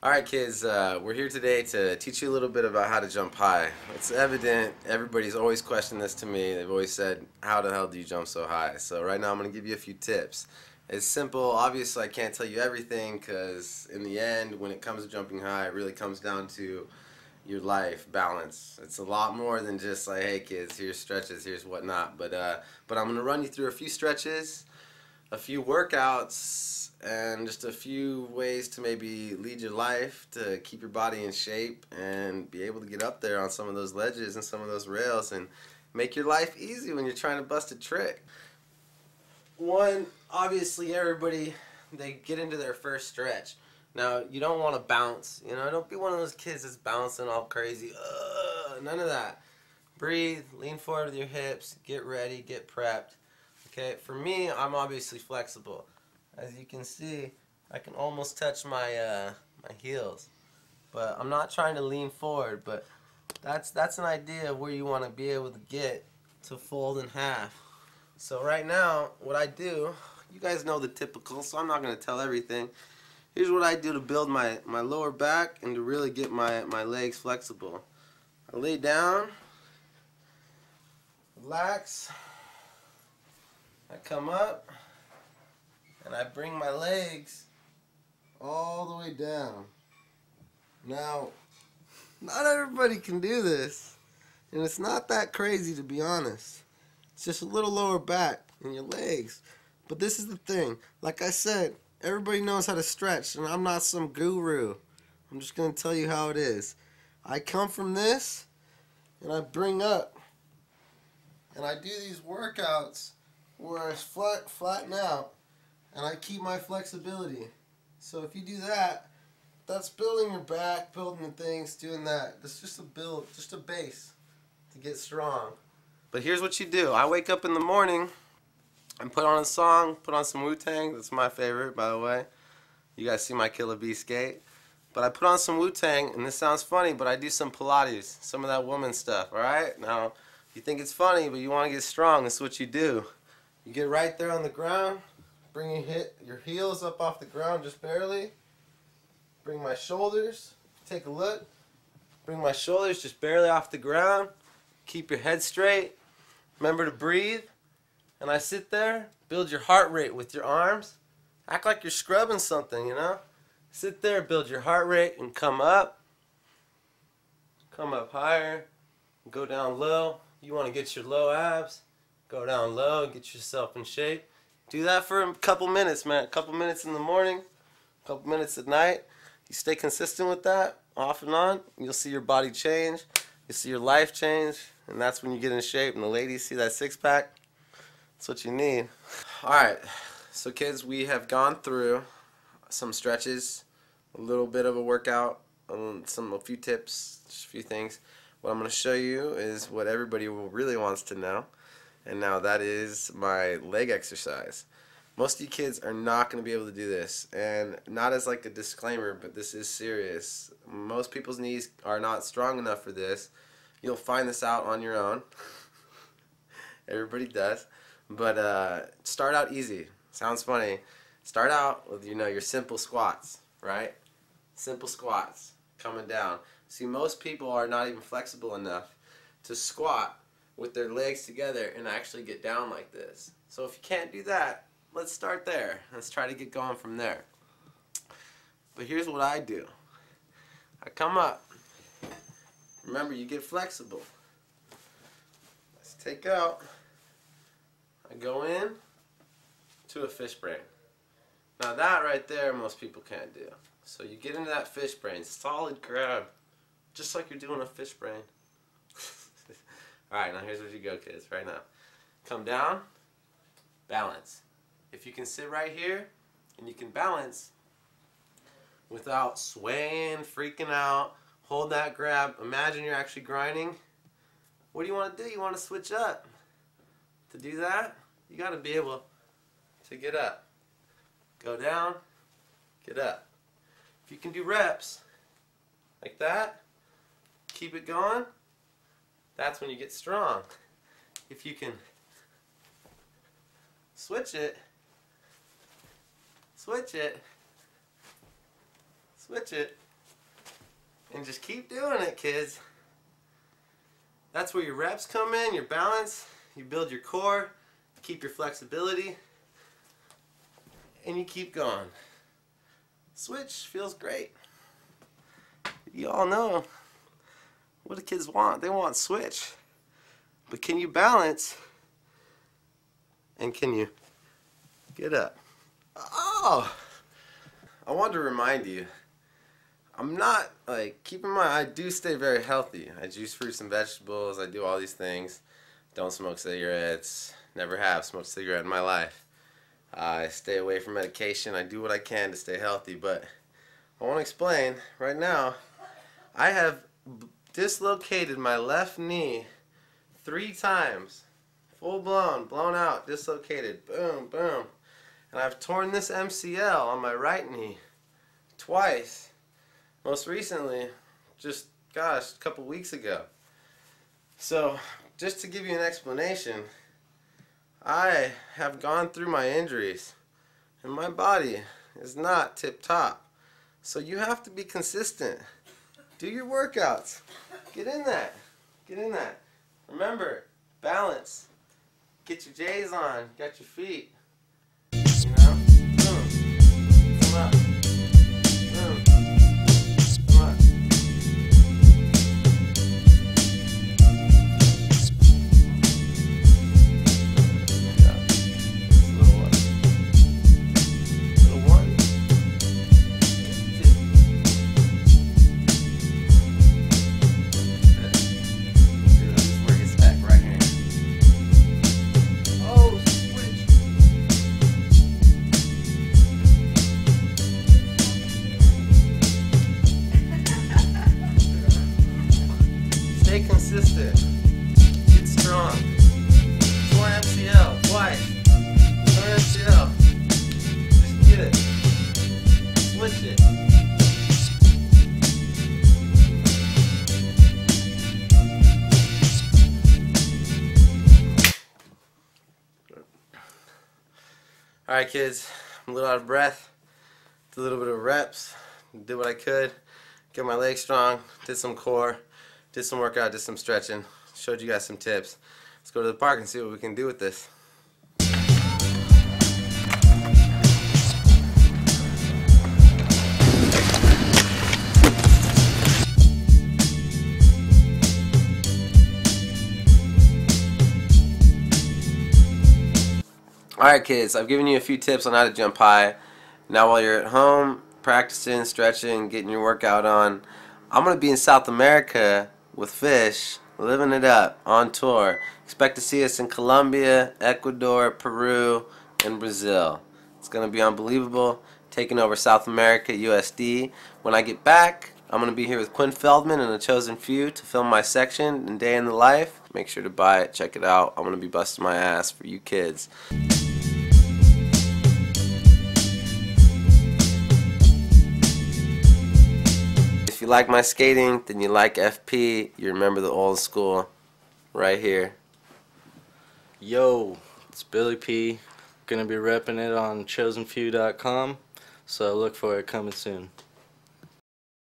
Alright kids, we're here today to teach you a little bit about how to jump high. It's evident, everybody's always questioned this to me. They've always said, how the hell do you jump so high? So right now I'm going to give you a few tips. It's simple. Obviously I can't tell you everything because in the end, when it comes to jumping high, it really comes down to your life balance. It's a lot more than just like, hey kids, here's stretches, here's whatnot. But I'm going to run you through a few stretches, a few workouts, and just a few ways to maybe lead your life to keep your body in shape and be able to get up there on some of those ledges and some of those rails and make your life easy when you're trying to bust a trick. One, obviously everybody, they get into their first stretch. Now, you don't want to bounce, don't be one of those kids that's bouncing all crazy. None of that. Breathe, lean forward with your hips, get ready, get prepped. Okay, for me, I'm obviously flexible. As you can see, I can almost touch my my heels, but I'm not trying to lean forward. But that's an idea of where you want to be able to get to fold in half. So right now, what I do, you guys know the typical, so I'm not going to tell everything. Here's what I do to build my lower back and to really get my legs flexible. I lay down, relax, I come up, and I bring my legs all the way down. Now, not everybody can do this, and it's not that crazy to be honest. It's just a little lower back and your legs. But this is the thing, like I said, everybody knows how to stretch, and I'm not some guru. I'm just going to tell you how it is. I come from this, and I bring up, and I do these workouts where I flatten out, and I keep my flexibility. So if you do that, that's building your back, building the things, doing that. That's just a build, just a base to get strong. But here's what you do. I wake up in the morning and put on a song, put on some Wu-Tang. That's my favorite, by the way. You guys see my Killer Bee skate. But I put on some Wu-Tang, and this sounds funny, but I do some Pilates, some of that woman stuff, alright? Now, you think it's funny, but you want to get strong, this is what you do. You get right there on the ground, bring your heels up off the ground just barely. Bring my shoulders, take a look. Bring my shoulders just barely off the ground. Keep your head straight. Remember to breathe. And I sit there, build your heart rate with your arms. Act like you're scrubbing something, Sit there, build your heart rate, and come up. Come up higher. Go down low. You want to get your low abs. Go down low, get yourself in shape. Do that for a couple minutes, man. A couple minutes in the morning, a couple minutes at night. You stay consistent with that, off and on, you'll see your body change. You'll see your life change, and that's when you get in shape. And the ladies see that six-pack. That's what you need. Alright, so kids, we have gone through some stretches, a little bit of a workout, a few tips, just a few things. What I'm going to show you is what everybody really wants to know. And now that is my leg exercise. Most of you kids are not going to be able to do this, and not as like a disclaimer, but this is serious. Most people's knees are not strong enough for this. You'll find this out on your own. Everybody does. But start out easy. Sounds funny. Start out with your simple squats, right? Simple squats coming down. See, most people are not even flexible enough to squat with their legs together and actually get down like this. So if you can't do that, let's start there. Let's try to get going from there. But here's what I do. I come up. Remember, you get flexible. Let's take out. I go in to a fish brain. Now that right there, most people can't do. So you get into that fish brain, solid grab, just like you're doing a fish brain. Alright, now here's what you go, kids, right now. Come down, balance. If you can sit right here and you can balance without swaying, freaking out, hold that grab, imagine you're actually grinding. What do you want to do? You want to switch up. To do that, you got to be able to get up. Go down, get up. If you can do reps like that, keep it going, that's when you get strong. If you can switch it, switch it, And just keep doing it, kids. That's where your reps come in, your balance, you build your core, keep your flexibility, and you keep going. Switch feels great. You all know what do kids want? They want switch. But can you balance? And can you get up? Oh! I wanted to remind you, I'm not, like, keep in mind, I do stay very healthy. I juice fruits and vegetables, I do all these things. Don't smoke cigarettes, never have smoked a cigarette in my life. I stay away from medication, I do what I can to stay healthy, but I want to explain, right now, I have dislocated my left knee 3 times. Full blown, blown out, dislocated, boom, boom. And I've torn this MCL on my right knee twice. Most recently, just, gosh, a couple weeks ago. So, just to give you an explanation, I have gone through my injuries, and my body is not tip-top. So you have to be consistent. Do your workouts. Get in that. Get in that. Remember, balance. Get your J's on. Got your feet. You know? Boom. Come up. Boom. Come up. Little one. Where his back right hand. Oh, switch. Stay consistent. Get strong. Torn MCL twice. Torn MCL. Just get it. Switch it. Alright kids, I'm a little out of breath. Did a little bit of reps. Did what I could. Get my legs strong. Did some core. Did some workout. Did some stretching. Showed you guys some tips. Let's go to the park and see what we can do with this. Alright kids, I've given you a few tips on how to jump high. Now while you're at home, practicing, stretching, getting your workout on, I'm going to be in South America with Fish, living it up, on tour. Expect to see us in Colombia, Ecuador, Peru, and Brazil. It's going to be unbelievable, taking over South America, USD. When I get back, I'm going to be here with Quinn Feldman and The Chosen Few to film my section and Day in the Life. Make sure to buy it, check it out. I'm going to be busting my ass for you kids. If you like my skating, then you like FP, you remember the old school right here. Yo, it's Billy P. Gonna be repping it on chosenfew.com, so look for it coming soon.